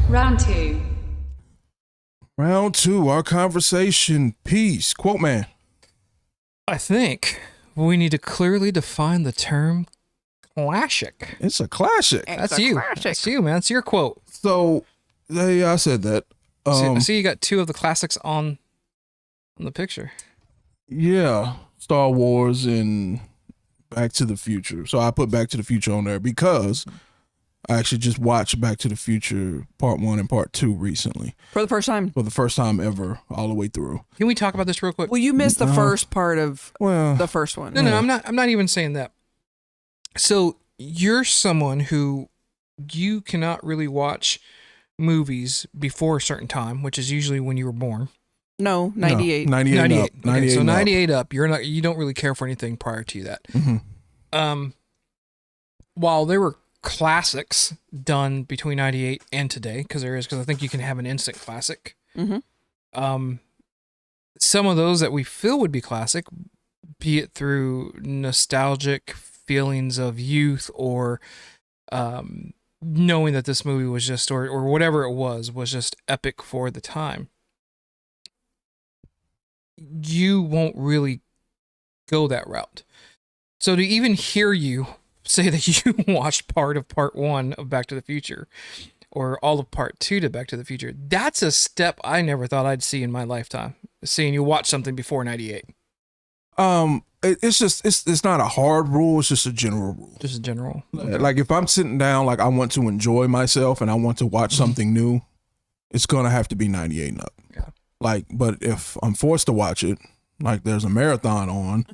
Round 2. Round 2, our conversation piece. Quote man. I think we need to clearly define the term classic. It's a classic. That's you. That's you, man. It's your quote. So, yeah, I said that. I see you got two of the classics on the picture. Yeah, Star Wars and Back to the Future. So I put Back to the Future on there because I actually just watched Back to the Future Part 1 and Part 2 recently. For the first time? For the first time ever, all the way through. Can we talk about this real quick? Well, you missed the first part of the first one. No, I'm not even saying that. So you're someone who you cannot really watch movies before a certain time, which is usually when you were born. No, 98. No, 98 up. 98 okay, so up. 98 up, you don't really care for anything prior to that. Mm-hmm. While there were classics done between 98 and today, because I think you can have an instant classic. Mm-hmm. Some of those that we feel would be classic, be it through nostalgic feelings of youth or knowing that this movie was just, or whatever it was just epic for the time. You won't really go that route. So to even hear you say that you watched part of Part 1 of Back to the Future or all of Part 2 to Back to the Future, that's a step I never thought I'd see in my lifetime, seeing you watch something before 98. It's not a hard rule. It's just a general rule. Just a general. Okay. Like if I'm sitting down, like I want to enjoy myself and I want to watch something new, it's going to have to be 98 and up. Yeah. Like, but if I'm forced to watch it, like there's a marathon on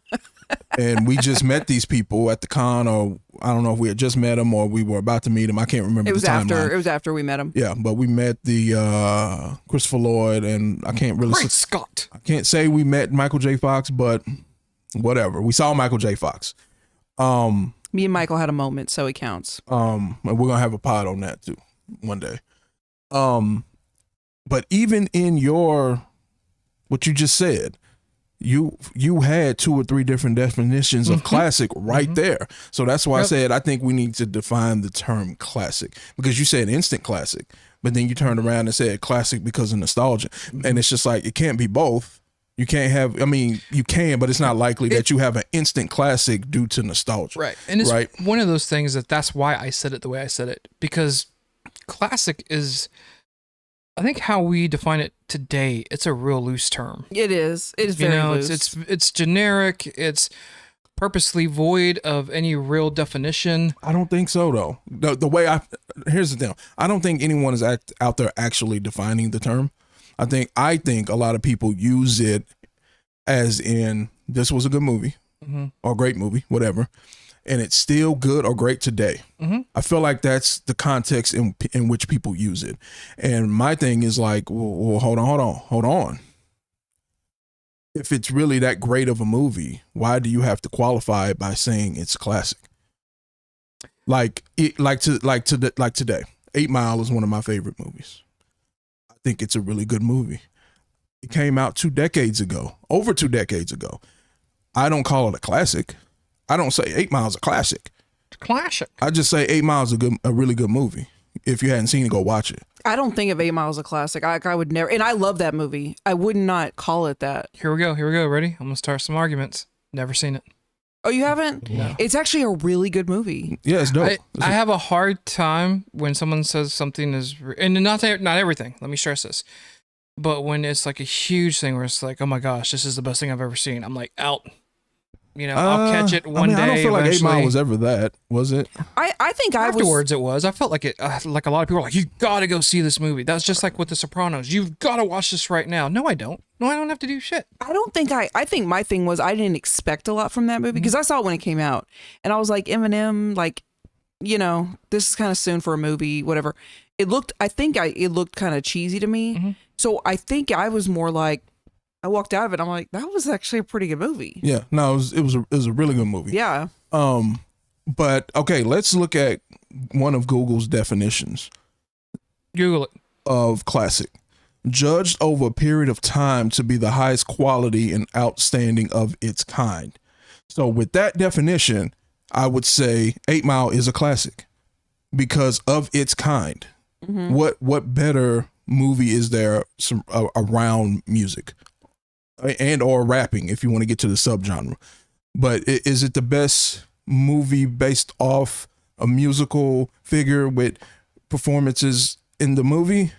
and we just met these people at the con, or I don't know if we had just met them or we were about to meet them. I can't remember. It was the timeline. after we met him. Yeah, but we met the Christopher Lloyd, and I can't really Great Scott. I can't say we met Michael J. Fox, but whatever. We saw Michael J. Fox. Me and Michael had a moment, so it counts. And we're gonna have a pod on that too one day. But even in what you just said, you had 2 or 3 different definitions of classic right there. So that's why I said I think we need to define the term classic, because you said instant classic, but then you turned around and said classic because of nostalgia. And it's just like, it can't be both. You can't have, you can, but it's not likely that you have an instant classic due to nostalgia. Right. And it's one of those things that's why I said it the way I said it, because classic is, I think how we define it today, it's a real loose term. It is. It is very loose. It's generic. It's purposely void of any real definition. I don't think so, though. The way here's the thing. I don't think anyone is out there actually defining the term. I think a lot of people use it as in, this was a good movie or great movie, whatever, and it's still good or great today. I feel like that's the context in which people use it. And my thing is like, well, hold on. If it's really that great of a movie, why do you have to qualify it by saying it's classic? Like today, 8 Mile is one of my favorite movies. I think it's a really good movie. It came out over 2 decades ago. I don't call it a classic. I don't say 8 Mile's a classic. It's a classic. I just say 8 Mile's a really good movie. If you hadn't seen it, go watch it. I don't think of 8 Mile as a classic. I would never, and I love that movie. I would not call it that. Here we go. Ready? I'm going to start some arguments. Never seen it. Oh, you haven't? No. It's actually a really good movie. Yeah, it's dope. I have a hard time when someone says something is, and not everything. Let me stress this. But when it's like a huge thing where it's like, oh my gosh, this is the best thing I've ever seen. I'm like, out. I'll catch it one day. I don't feel eventually. like 8 Mile was ever that, was it? I think afterwards it was. I felt like it. Like a lot of people were like, you got to go see this movie. That's just like with The Sopranos. You've got to watch this right now. No, I don't. No, I don't have to do shit. I think my thing was I didn't expect a lot from that movie because I saw it when it came out, and I was like, Eminem, like, this is kind of soon for a movie, whatever. It looked kind of cheesy to me. So I think I was more like, I walked out of it. I'm like, that was actually a pretty good movie. Yeah, no, it was a really good movie. Yeah. But okay, let's look at one of Google's definitions. Google it. Of classic. Judged over a period of time to be the highest quality and outstanding of its kind. So with that definition, I would say 8 Mile is a classic because of its kind. Mhm. What better movie is there around music and or rapping if you want to get to the subgenre? But is it the best movie based off a musical figure with performances in the movie?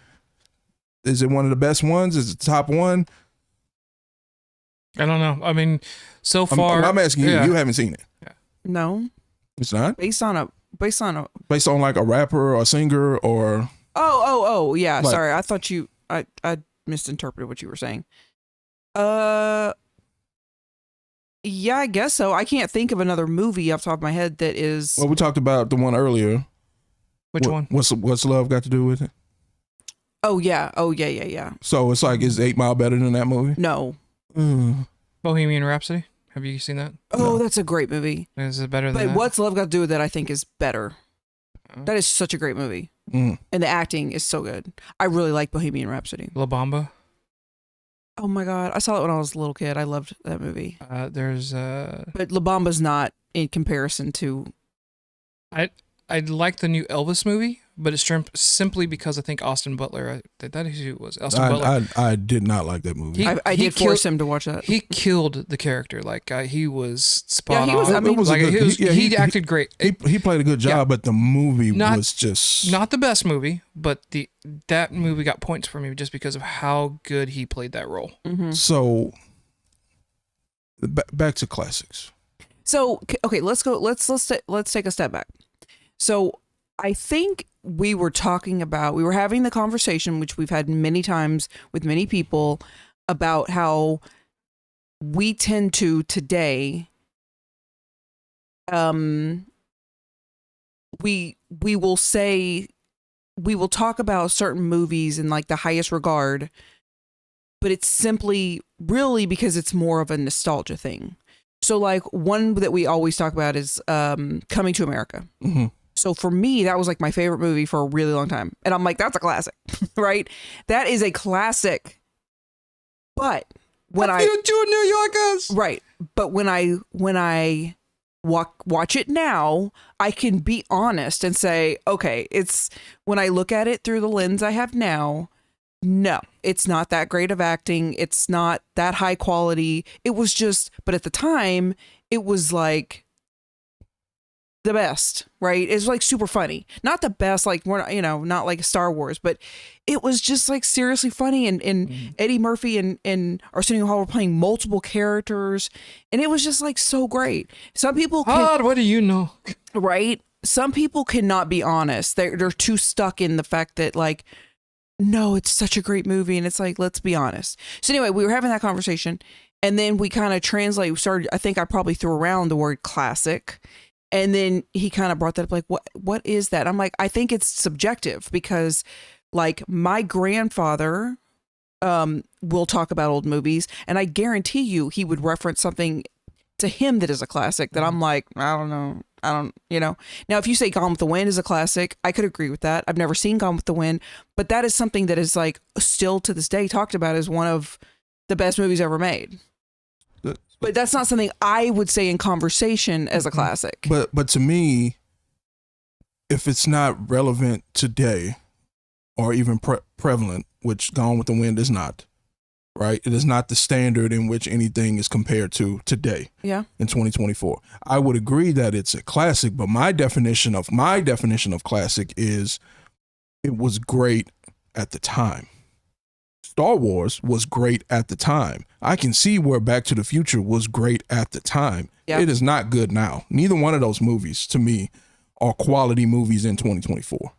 Is it one of the best ones? Is it the top one? I don't know. I mean, so far, I'm asking you. yeah. You haven't seen it. No, It's not based on a based on like a rapper or a singer or. Oh yeah. Like- Sorry, I thought I misinterpreted what you were saying. Yeah, I guess so. I can't think of another movie off the top of my head that is. Well, we talked about the one earlier. Which one? What's love got to do with it? Oh yeah. Yeah. So it's like, is 8 Mile better than that movie? No. Bohemian Rhapsody. Have you seen that? Oh, that's a great movie. Is it better than But that? what's love got to do with it? I think is better. Oh. That is such a great movie, Mm. and the acting is so good. I really like Bohemian Rhapsody. La Bamba? Oh my god, I saw it when I was a little kid. I loved that movie. There's But La Bamba's not in comparison to. I like the new Elvis movie, but it's simply because I think Austin Butler. That is who it was. Austin Butler. I did not like that movie. I did force him to watch that. He killed the character. Like he was spot he was- on. I mean- It was a like, good- he acted great. He played a good job, Yeah. but the movie Not- was just Not the best movie, but that movie got points for me just because of how good he played that role. Mm-hmm. so. Back to classics. So okay, let's go. Let's take a step back. So I think we were having the conversation, which we've had many times with many people, about how we tend to today. We will say, we will talk about certain movies in like the highest regard, but it's simply really because it's more of a nostalgia thing. So like one that we always talk about is Coming to America. Mm-hmm. So for me, that was like my favorite movie for a really long time. And I'm like, that's a classic, right? That is a classic. But when You two New Yorkers. right. But when I watch it now, I can be honest and say, okay, it's when I look at it through the lens I have now, no, it's not that great of acting. It's not that high quality. It was just, but at the time, it was like the best, right? It's like super funny. Not the best, like we're not, not like Star Wars, but it was just like seriously funny. And Eddie Murphy and Arsenio Hall were playing multiple characters, and it was just like so great. Some people What do you know? right? Some people cannot be honest. They're too stuck in the fact that like, no, it's such a great movie, and it's like, let's be honest. So anyway, we were having that conversation, and then we kind of translate. We started. I think I probably threw around the word classic. And then he kind of brought that up, like, what is that? I'm like, I think it's subjective because, like, my grandfather will talk about old movies, and I guarantee you he would reference something to him that is a classic that I'm like, I don't know. Now, if you say Gone with the Wind is a classic, I could agree with that. I've never seen Gone with the Wind, but that is something that is, like, still to this day talked about as one of the best movies ever made. But that's not something I would say in conversation as a classic. But to me, if it's not relevant today, or even prevalent, which Gone with the Wind is not, right? It is not the standard in which anything is compared to today. Yeah. In 2024, I would agree that it's a classic. But my definition of classic is it was great at the time. Star Wars was great at the time. I can see where Back to the Future was great at the time. Yeah. It is not good now. Neither one of those movies, to me, are quality movies in 2024.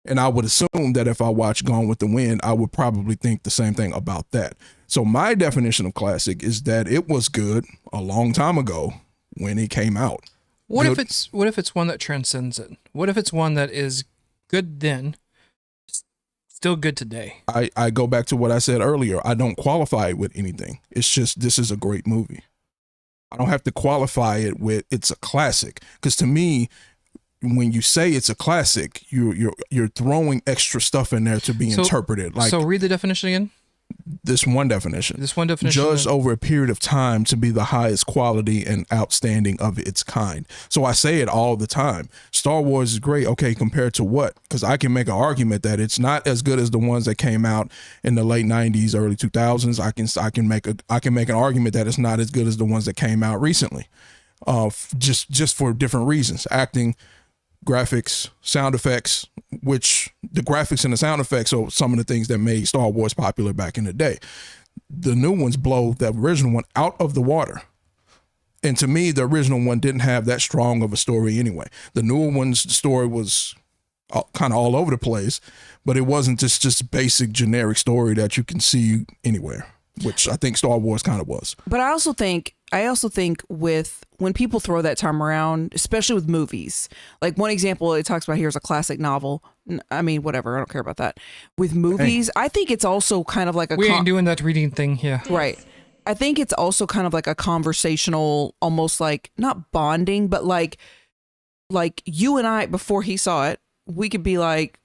And I would assume that if I watched Gone with the Wind, I would probably think the same thing about that. So my definition of classic is that it was good a long time ago when it came out. What Good. if it's one that transcends it? What if it's one that is good then, still good today? I go back to what I said earlier. I don't qualify it with anything. It's just, this is a great movie. I don't have to qualify it with it's a classic. Because to me, when you say it's a classic, you're throwing extra stuff in there to be So- interpreted. Like So read the definition again. this one definition. This one definition. Judged over a period of time to be the highest quality and outstanding of its kind. So I say it all the time. Star Wars is great. Okay, compared to what? Because I can make an argument that it's not as good as the ones that came out in the late 90s, early 2000s. I can make an argument that it's not as good as the ones that came out recently. Just for different reasons. Acting, graphics, sound effects, which the graphics and the sound effects are some of the things that made Star Wars popular back in the day. The new ones blow the original one out of the water. And to me, the original one didn't have that strong of a story anyway. The newer one's story was kind of all over the place, but it wasn't just basic generic story that you can see anywhere, which I think Star Wars kind of was. But I also think with when people throw that term around, especially with movies, like one example it talks about here is a classic novel. I mean, whatever, I don't care about that. With movies, I think it's also kind of like we ain't doing that reading thing here. Right. I think it's also kind of like a conversational, almost like not bonding, but like you and I, before he saw it, we could be like,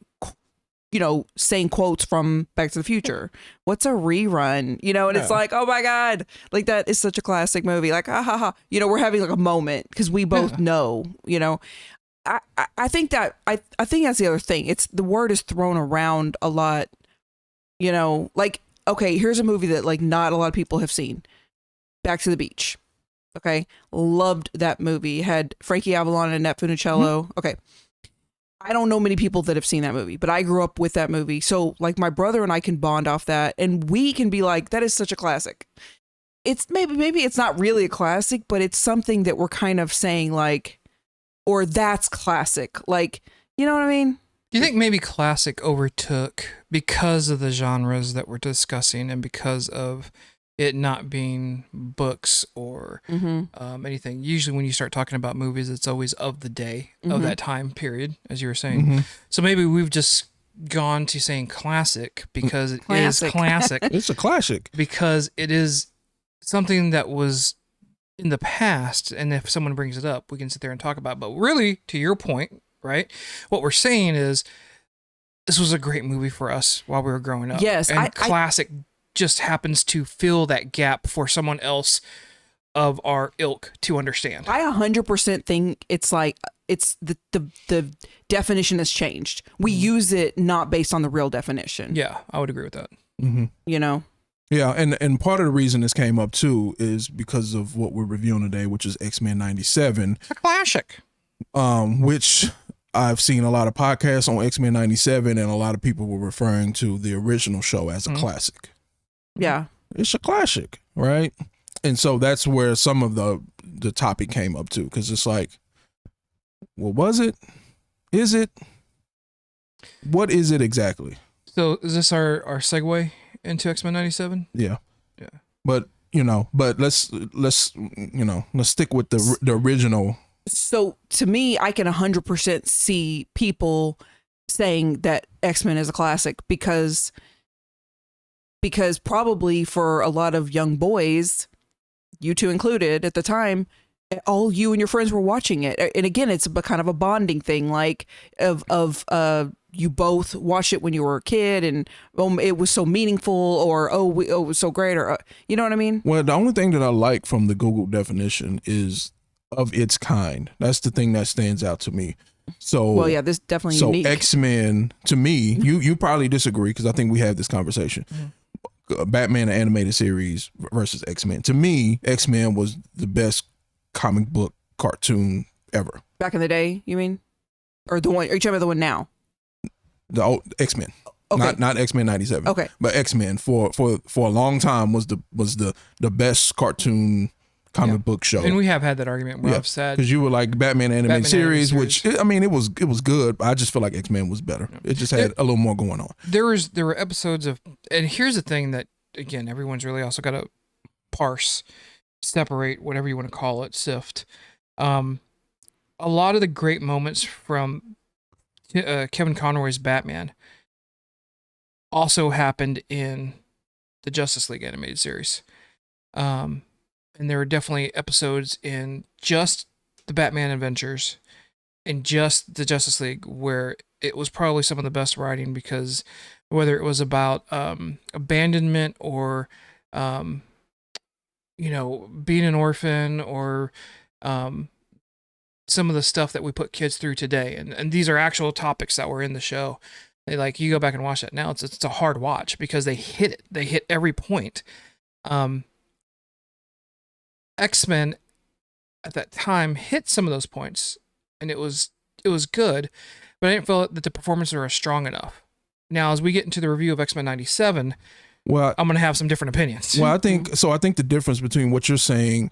you know, saying quotes from Back to the Future. What's a rerun? You know, and it's like, oh my God, like that is such a classic movie. Like, ha ha ha. You know, we're having like a moment because we both know, you know. I think that I think that's the other thing. It's the word is thrown around a lot, you know, like, okay, here's a movie that like not a lot of people have seen. Back to the Beach. Okay. Loved that movie. Had Frankie Avalon and Annette Funicello. Mm-hmm. Okay. I don't know many people that have seen that movie, but I grew up with that movie. So like my brother and I can bond off that and we can be like, that is such a classic. It's maybe it's not really a classic, but it's something that we're kind of saying like, or that's classic. Like, you know what I mean? Do you think maybe classic overtook because of the genres that we're discussing and because of it not being books or anything? Usually when you start talking about movies, it's always of the day, of that time period, as you were saying. So maybe we've just gone to saying classic because it is classic. It's a classic. Because it is something that was in the past, and if someone brings it up, we can sit there and talk about it. But really, to your point, right, what we're saying is this was a great movie for us while we were growing up. Yes. And classic just happens to fill that gap for someone else of our ilk to understand. I 100% think it's like it's the definition has changed. We use it not based on the real definition. Yeah, I would agree with that. You know? Yeah, and part of the reason this came up too is because of what we're reviewing today, which is X-Men 97. A classic. Which I've seen a lot of podcasts on X-Men 97 and a lot of people were referring to the original show as a classic. Yeah. It's a classic, right? And so that's where some of the topic came up too, because it's like, well, was it? Is it? What is it exactly? So is this our segue into X-Men 97? Yeah. Yeah. But, let's stick with the original. So to me, I can 100% see people saying that X-Men is a classic because probably for a lot of young boys, you two included at the time, all you and your friends were watching it. And again, it's kind of a bonding thing, like of you both watched it when you were a kid and it was so meaningful, or it was so great, or you know what I mean? Well, the only thing that I like from the Google definition is of its kind. That's the thing that stands out to me. So well, yeah, this is definitely unique. So X-Men, to me, you probably disagree because I think we had this conversation. Batman the animated series versus X-Men. To me, X-Men was the best comic book cartoon ever. Back in the day, you mean? Or the one? Are you talking about the one now? The old X-Men. Okay. Not X-Men 97. Okay. But X-Men for a long time was the best cartoon comic book show. And we have had that argument where I've said, because you were like Batman animated series, which I mean it was good, but I just feel like X-Men was better. It just had a little more going on. There were episodes of, and here's the thing that again everyone's really also got to parse, separate, whatever you want to call it, sift. A lot of the great moments from Kevin Conroy's Batman also happened in the Justice League animated series. And there were definitely episodes in just the Batman Adventures and just the Justice League where it was probably some of the best writing, because whether it was about abandonment or being an orphan or some of the stuff that we put kids through today. And these are actual topics that were in the show. They, like, you go back and watch that now, it's a hard watch because they hit it. They hit every point. X-Men at that time hit some of those points, and it was good, but I didn't feel that the performances were strong enough. Now, as we get into the review of X-Men 97, Well, I'm going to have some different opinions. well, I think the difference between what you're saying,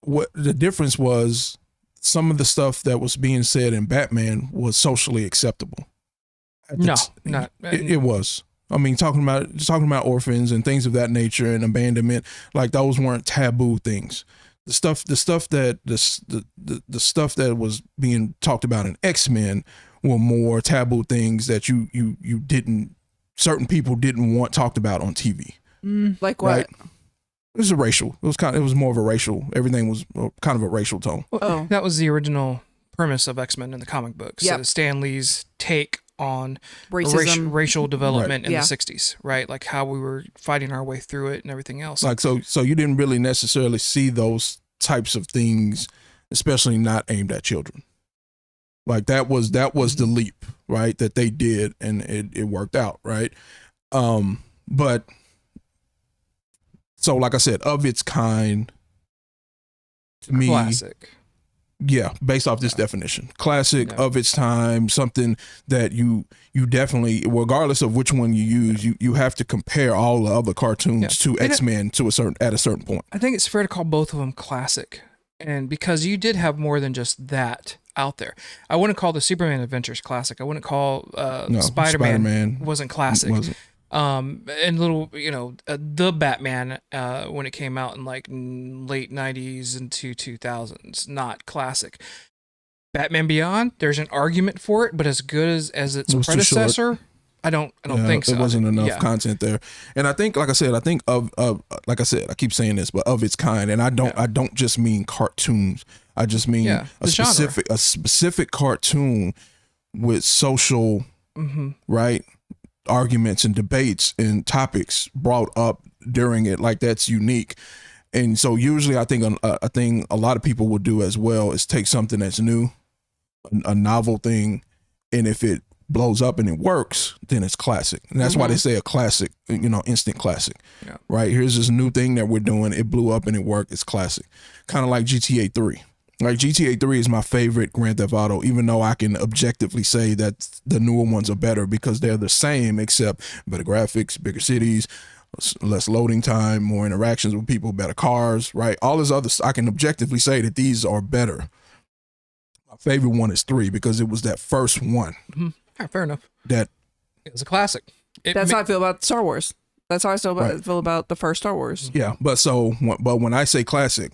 what the difference was, some of the stuff that was being said in Batman was socially acceptable. It was. I mean, talking about orphans and things of that nature and abandonment, like those weren't taboo things. The stuff that was being talked about in X-Men were more taboo things that certain people didn't want talked about on TV. Like what? Right? It was it was more of a racial. Everything was kind of a racial tone. Well, that was the original premise of X-Men in the comic books. Yep. Stan Lee's take on Racism. racial development in Yeah. the 60s, right? Like how we were fighting our way through it and everything else. Like so you didn't really necessarily see those types of things, especially not aimed at children. Like that was the leap, right? That they did, and it worked out, right? But so like I said, of its kind, to me, Classic. yeah, based off this definition, classic, Yeah. of its time, something that you definitely, regardless of which one you use, you have to compare all the other cartoons to And X-Men at a certain point. I think it's fair to call both of them classic. And because you did have more than just that out there. I wouldn't call the Superman Adventures classic. I wouldn't call No, Spider-Man wasn't classic. Wasn't. And little, the Batman, when it came out in like late 90s into 2000s, not classic. Batman Beyond, there's an argument for it, but as good as its It was too short. predecessor, I don't think so. There wasn't enough Yeah. content there, and I think, like I said, I keep saying this, but of its kind, and I don't just mean cartoons. I just mean Yeah, a the genre. specific cartoon with social right arguments and debates and topics brought up during it. Like that's unique. And so usually I think a thing a lot of people will do as well is take something that's new, a novel thing, and if it blows up and it works, then it's classic. And that's why they say a classic, instant classic. Yeah. Right? Here's this new thing that we're doing. It blew up and it worked. It's classic. Kind of like GTA 3. Like GTA 3 is my favorite Grand Theft Auto, even though I can objectively say that the newer ones are better because they're the same except better graphics, bigger cities, less loading time, more interactions with people, better cars, right? All this other, I can objectively say that these are better. My favorite one is 3 because it was that first one Yeah, fair enough. that It was a classic. That's how I feel about Star Wars. That's how I still feel about the first Star Wars. yeah. But when I say classic,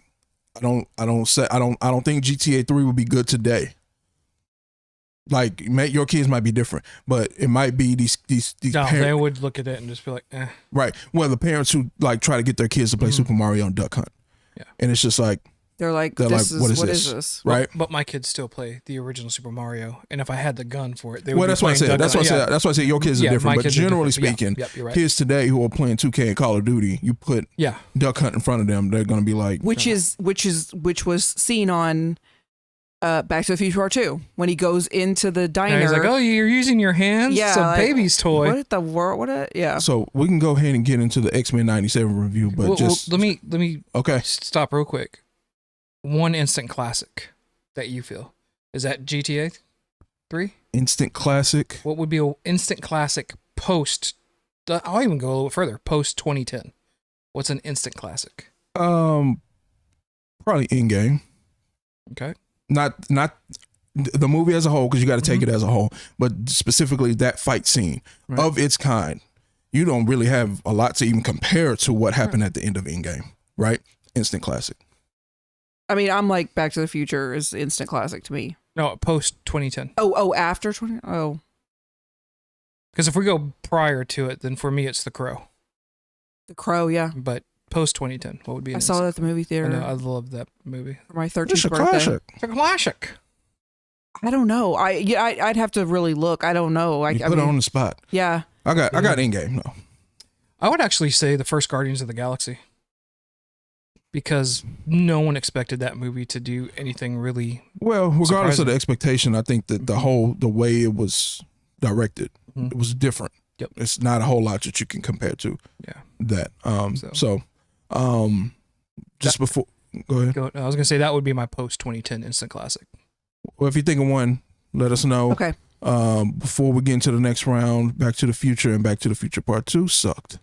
I don't think GTA 3 would be good today. Like, your kids might be different, but it might be these No, parents, they would look at it and just be like, eh. right? Well, the parents who like try to get their kids to play Super Mario and Duck Hunt, Yeah. and it's just like, They're like, what is what this? is this? Right? But my kids still play the original Super Mario, and if I had the gun for it, they would. Well, be that's what I playing said. Duck That's what I Hunt. said. That's why I said your kids are Yeah, different. my But kids are generally different. speaking, Yep, you're right. kids today who are playing 2K and Call of Duty, you put Yeah, Duck Hunt in front of them, they're gonna be like, Which was seen on Back to the Future Part 2 when he goes into the diner. and he's like, "Oh, you're using your hands? Yeah, it's a like, baby's toy." What the world? Yeah. So we can go ahead and get into the X-Men 97 review, but Well, let me okay. stop real quick. One instant classic that you feel is that GTA 3? Instant classic. What would be an instant classic post? I'll even go a little bit further. Post 2010. What's an instant classic? Probably In-Game. Okay. Not the movie as a whole, because you got to take it as a whole, but specifically that fight scene Right. of its kind. You don't really have a lot to even compare to what happened at the end of In-Game, right? Instant classic. I mean, I'm like Back to the Future is instant classic to me. No, post 2010. Oh, after 20. Oh, Because if we go prior to it, then for me it's The Crow. The Crow. Yeah, But post 2010, what would be? I saw that at the movie I theater know, I love that movie. for my It's 13th a birthday. classic. It's a classic. I don't know. I'd have to really look. I don't know. You put it on the spot. Yeah. I got Endgame. No. I would actually say the first Guardians of the Galaxy, because no one expected that movie to do anything really. Well, regardless Surprising. of the expectation, I think that the way it was directed, Mhm. it was different. Yep. It's not a whole lot that you can compare to Yeah. that. So. Just before, go ahead. I was gonna say that would be my post 2010 instant classic. Well, if you think of one, let us know. Okay. Before we get into the next round, Back to the Future and Back to the Future Part 2 sucked.